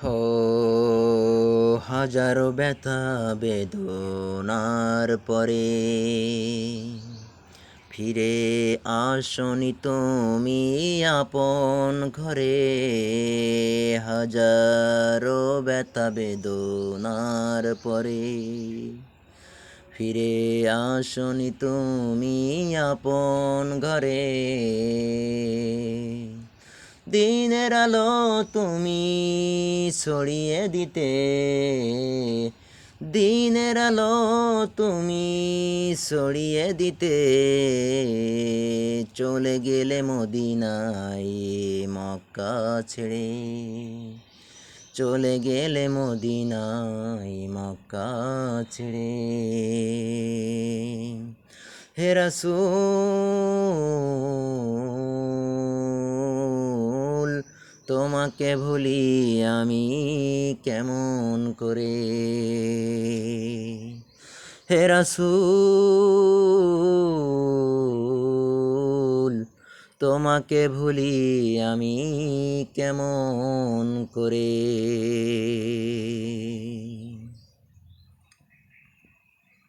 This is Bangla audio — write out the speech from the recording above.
হো হাজারো ব্যথা বেদনার পরে ফিরে আসনি তুমি আপন ঘরে। হাজারো ব্যথা বেদনার পরে ফিরে আসনি তুমি আপন ঘরে। দিনের আলো তুমি ছড়িয়ে দিতে, দিনের আলো তুমি ছড়িয়ে দিতে চলে গেলে মদিনায় মক্কা ছেড়ে। চলে গেলে মদিনায় মক্কা ছেড়ে। হে রাসূল তোমাকে ভুলি আমি কেমন করে। হে রাসূল তোমাকে ভুলি আমি কেমন করে।